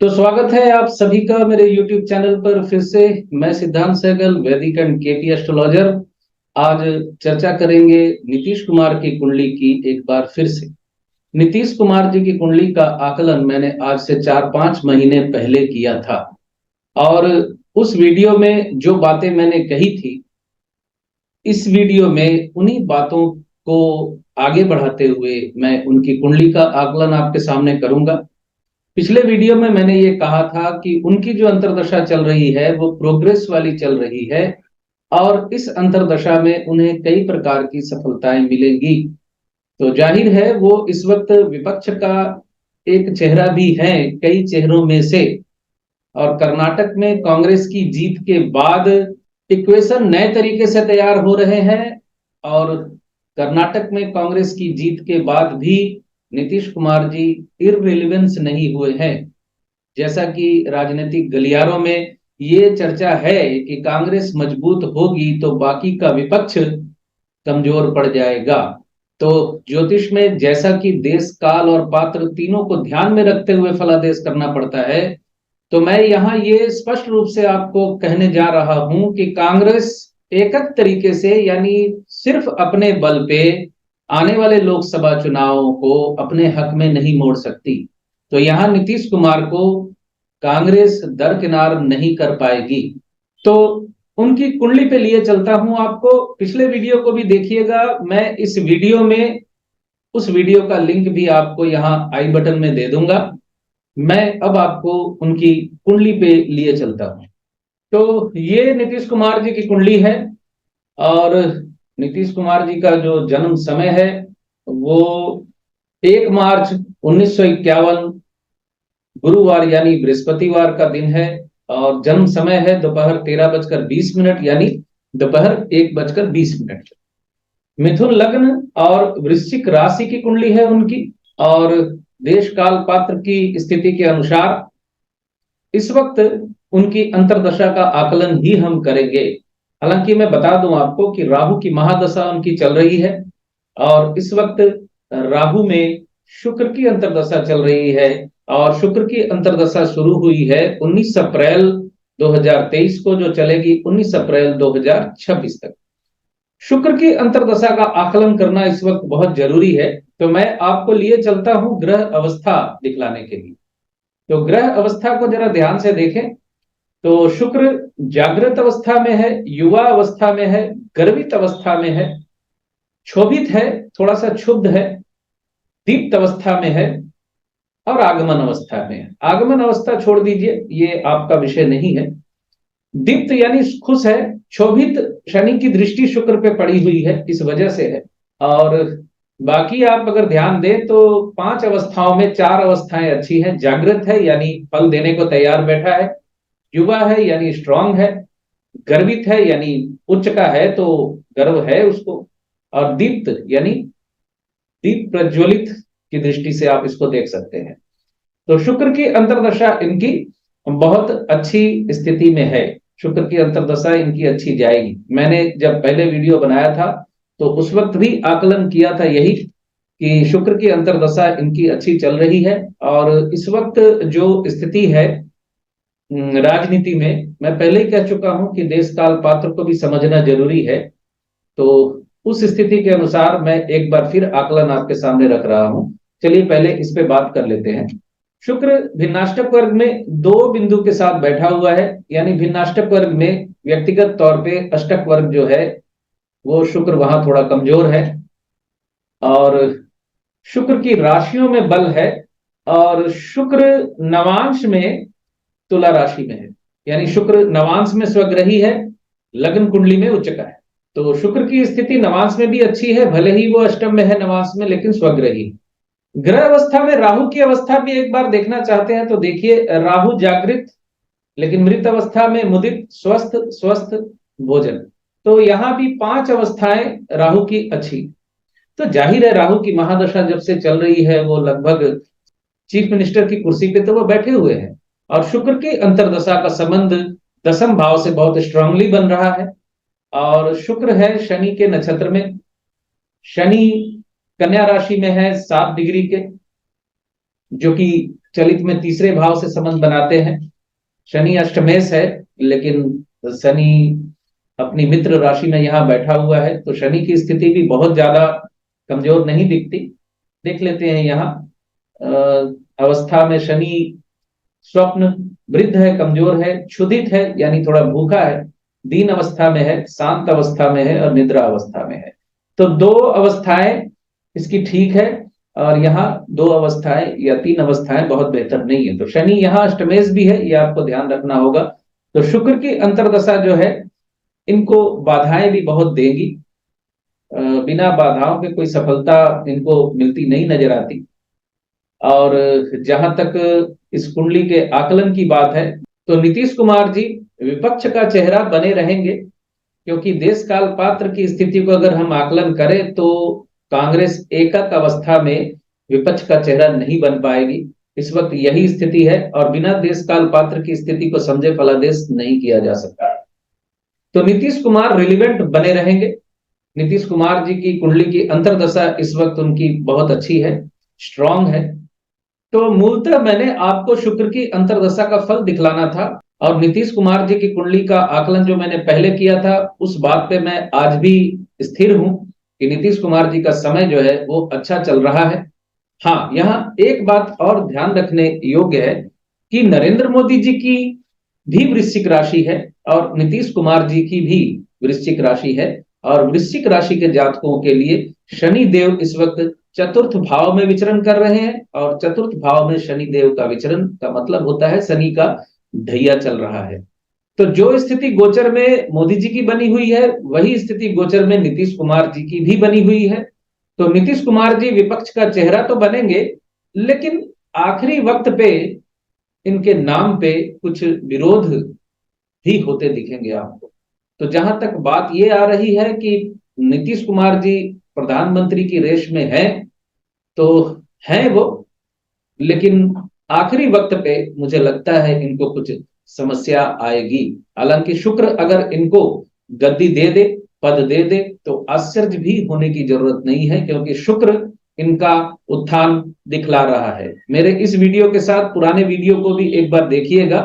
तो स्वागत है आप सभी का मेरे YouTube चैनल पर फिर से। मैं सिद्धांत सहगल, वैदिक एंड केपी एस्ट्रोलॉजर। आज चर्चा करेंगे नीतीश कुमार की कुंडली की एक बार फिर से। नीतीश कुमार जी की कुंडली का आकलन मैंने आज से 4-5 महीने पहले किया था, और उस वीडियो में जो बातें मैंने कही थी, इस वीडियो में उन्हीं बातों को आगे बढ़ाते हुए मैं उनकी कुंडली का आकलन आपके सामने करूंगा। पिछले वीडियो में मैंने ये कहा था कि उनकी जो अंतर्दशा चल रही है वो प्रोग्रेस वाली चल रही है, और इस अंतर्दशा में उन्हें कई प्रकार की सफलताएं मिलेंगी। तो जाहिर है वो इस वक्त विपक्ष का एक चेहरा भी है कई चेहरों में से। और कर्नाटक में कांग्रेस की जीत के बाद इक्वेशन नए तरीके से तैयार हो रहे हैं, और कर्नाटक में कांग्रेस की जीत के बाद भी नीतीश कुमार जी इररिलेवेंस नहीं हुए हैं। जैसा कि राजनीतिक गलियारों में ये चर्चा है कि कांग्रेस मजबूत होगी तो बाकी का विपक्ष कमजोर पड़ जाएगा। तो ज्योतिष में जैसा कि देश काल और पात्र तीनों को ध्यान में रखते हुए फलादेश करना पड़ता है, तो मैं यहाँ ये स्पष्ट रूप से आपको कहने जा रहा हूं कि कांग्रेस एकक तरीके से, यानी सिर्फ अपने बल पे आने वाले लोकसभा चुनावों को अपने हक में नहीं मोड़ सकती। तो यहाँ नीतीश कुमार को कांग्रेस दरकिनार नहीं कर पाएगी। तो उनकी कुंडली पे लिए चलता हूं आपको। पिछले वीडियो को भी देखिएगा, मैं इस वीडियो में उस वीडियो का लिंक भी आपको यहाँ आई बटन में दे दूंगा। मैं अब आपको उनकी कुंडली पे लिए चलता हूं। तो ये नीतीश कुमार जी की कुंडली है, और नीतीश कुमार जी का जो जन्म समय है वो 1 मार्च 1951 गुरुवार यानी बृहस्पतिवार का दिन है। और जन्म समय है दोपहर 13:20 यानी दोपहर 1:20। मिथुन लग्न और वृश्चिक राशि की कुंडली है उनकी। और देश काल पात्र की स्थिति के अनुसार इस वक्त उनकी अंतर्दशा का आकलन ही हम करेंगे। हालांकि मैं बता दूं आपको कि राहु की महादशा उनकी चल रही है, और इस वक्त राहु में शुक्र की अंतर्दशा चल रही है। और शुक्र की अंतर्दशा शुरू हुई है 19 अप्रैल 2023 को, जो चलेगी 19 अप्रैल 2026 तक। शुक्र की अंतर्दशा का आकलन करना इस वक्त बहुत जरूरी है। तो मैं आपको लिए चलता हूं ग्रह अवस्था दिखलाने के लिए। तो ग्रह अवस्था को जरा ध्यान से देखें। तो शुक्र जागृत अवस्था में है, युवा अवस्था में है, गर्वित अवस्था में है, क्षोभित है, थोड़ा सा क्षुब्ध है, दीप्त अवस्था में है, और आगमन अवस्था में है। आगमन अवस्था छोड़ दीजिए, ये आपका विषय नहीं है। दीप्त यानी खुश है। क्षोभित शनि की दृष्टि शुक्र पे पड़ी हुई है, इस वजह से है। और बाकी आप अगर ध्यान दें तो 5 अवस्थाओं में 4 अवस्थाएं अच्छी हैं। जागृत है यानी फल देने को तैयार बैठा है, युवा है यानी स्ट्रांग है, गर्वित है यानी उच्च का है तो गर्व है उसको, और दीप्त यानी दीप प्रज्वलित की दृष्टि से आप इसको देख सकते हैं। तो शुक्र की अंतर्दशा इनकी बहुत अच्छी स्थिति में है। शुक्र की अंतर्दशा इनकी अच्छी जाएगी। मैंने जब पहले वीडियो बनाया था तो उस वक्त भी आकलन किया था यही, कि शुक्र की अंतर्दशा इनकी अच्छी चल रही है। और इस वक्त जो स्थिति है राजनीति में, मैं पहले ही कह चुका हूं कि देश काल पात्र को भी समझना जरूरी है। तो उस स्थिति के अनुसार मैं एक बार फिर आकलन आपके सामने रख रहा हूं। चलिए पहले इस पे बात कर लेते हैं। शुक्र भिन्नाष्टक वर्ग में 2 बिंदु के साथ बैठा हुआ है, यानी भिन्नाष्टक वर्ग में व्यक्तिगत तौर पे अष्टक वर्ग जो है वो शुक्र वहां थोड़ा कमजोर है। और शुक्र की राशियों में बल है, और शुक्र नवांश में तुला राशि में है, यानी शुक्र नवांश में स्वग्रही है, लग्न कुंडली में उच्च का है। तो शुक्र की स्थिति नवांश में भी अच्छी है, भले ही वो अष्टम में है नवांश में, लेकिन स्वग्रही। ग्रह अवस्था में राहु की अवस्था भी एक बार देखना चाहते हैं तो देखिए, राहु जागृत लेकिन मृत अवस्था में मुदित, स्वस्थ स्वस्थ भोजन। तो यहां भी 5 अवस्थाएं राहु की अच्छी। तो जाहिर है राहु की महादशा जब से चल रही है वो लगभग चीफ मिनिस्टर की कुर्सी पे तो वो बैठे हुए हैं। और शुक्र की अंतर्दशा का संबंध 10th भाव से बहुत स्ट्रांगली बन रहा है। और शुक्र है शनि के नक्षत्र में। शनि कन्या राशि में है 7 डिग्री के। जो कि चलित में तीसरे भाव से संबंध बनाते हैं। शनि अष्टमेश है, लेकिन शनि अपनी मित्र राशि में यहाँ बैठा हुआ है, तो शनि की स्थिति भी बहुत ज्यादा कमजोर नहीं दिखती। देख लेते हैं यहाँ अवस्था में शनि स्वप्न वृद्ध है, कमजोर है, क्षुधित है यानी थोड़ा भूखा है, दीन अवस्था में है, शांत अवस्था में है और निद्रा अवस्था में है। तो दो अवस्थाएं इसकी ठीक है, और यहाँ दो अवस्थाएं या तीन अवस्थाएं बहुत बेहतर नहीं है। तो शनि यहाँ अष्टमेश भी है, ये आपको ध्यान रखना होगा। तो शुक्र की अंतर्दशा जो है इनको बाधाएं भी बहुत देगी, बिना बाधाओं के कोई सफलता इनको मिलती नहीं नजर आती। और जहां तक इस कुंडली के आकलन की बात है, तो नीतीश कुमार जी विपक्ष का चेहरा बने रहेंगे, क्योंकि देश काल पात्र की स्थिति को अगर हम आकलन करें तो कांग्रेस एकक अवस्था में विपक्ष का चेहरा नहीं बन पाएगी। इस वक्त यही स्थिति है, और बिना देश काल पात्र की स्थिति को समझे फलादेश नहीं किया जा सकता। तो नीतीश कुमार रिलीवेंट बने रहेंगे। नीतीश कुमार जी की कुंडली की अंतर्दशा इस वक्त उनकी बहुत अच्छी है, स्ट्रांग है। तो मूलतः मैंने आपको शुक्र की अंतर्दशा का फल दिखलाना था, और नीतीश कुमार जी की कुंडली का आकलन जो मैंने पहले किया था उस बात पे मैं आज भी स्थिर हूं कि नीतीश कुमार जी का समय जो है वो अच्छा चल रहा है। हाँ, यहाँ एक बात और ध्यान रखने योग्य है कि नरेंद्र मोदी जी की भी वृश्चिक राशि है और नीतीश कुमार जी की भी वृश्चिक राशि है, और वृश्चिक राशि के जातकों के लिए शनि देव इस वक्त चतुर्थ भाव में विचरण कर रहे हैं, और चतुर्थ भाव में शनि देव का विचरण का मतलब होता है शनि का ढैया चल रहा है। तो जो स्थिति गोचर में मोदी जी की बनी हुई है वही स्थिति गोचर में नीतीश कुमार जी की भी बनी हुई है। तो नीतीश कुमार जी विपक्ष का चेहरा तो बनेंगे, लेकिन आखिरी वक्त पे इनके नाम पे कुछ विरोध भी होते दिखेंगे आपको। तो जहां तक बात ये आ रही है कि नीतीश कुमार जी प्रधानमंत्री की रेस में है, तो है वो, लेकिन आखिरी वक्त पे मुझे लगता है इनको कुछ समस्या आएगी। हालांकि शुक्र अगर इनको गद्दी दे दे, पद दे दे, तो आश्चर्य भी होने की जरूरत नहीं है, क्योंकि शुक्र इनका उत्थान दिखला रहा है। मेरे इस वीडियो के साथ पुराने वीडियो को भी एक बार देखिएगा,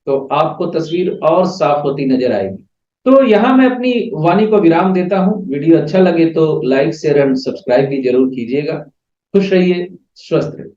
तो आपको तस्वीर और साफ होती नजर आएगी। तो यहां मैं अपनी वाणी को विराम देता हूं। वीडियो अच्छा लगे तो लाइक शेयर एंड सब्सक्राइब भी जरूर कीजिएगा। खुश रहिए, स्वस्थ रहिए।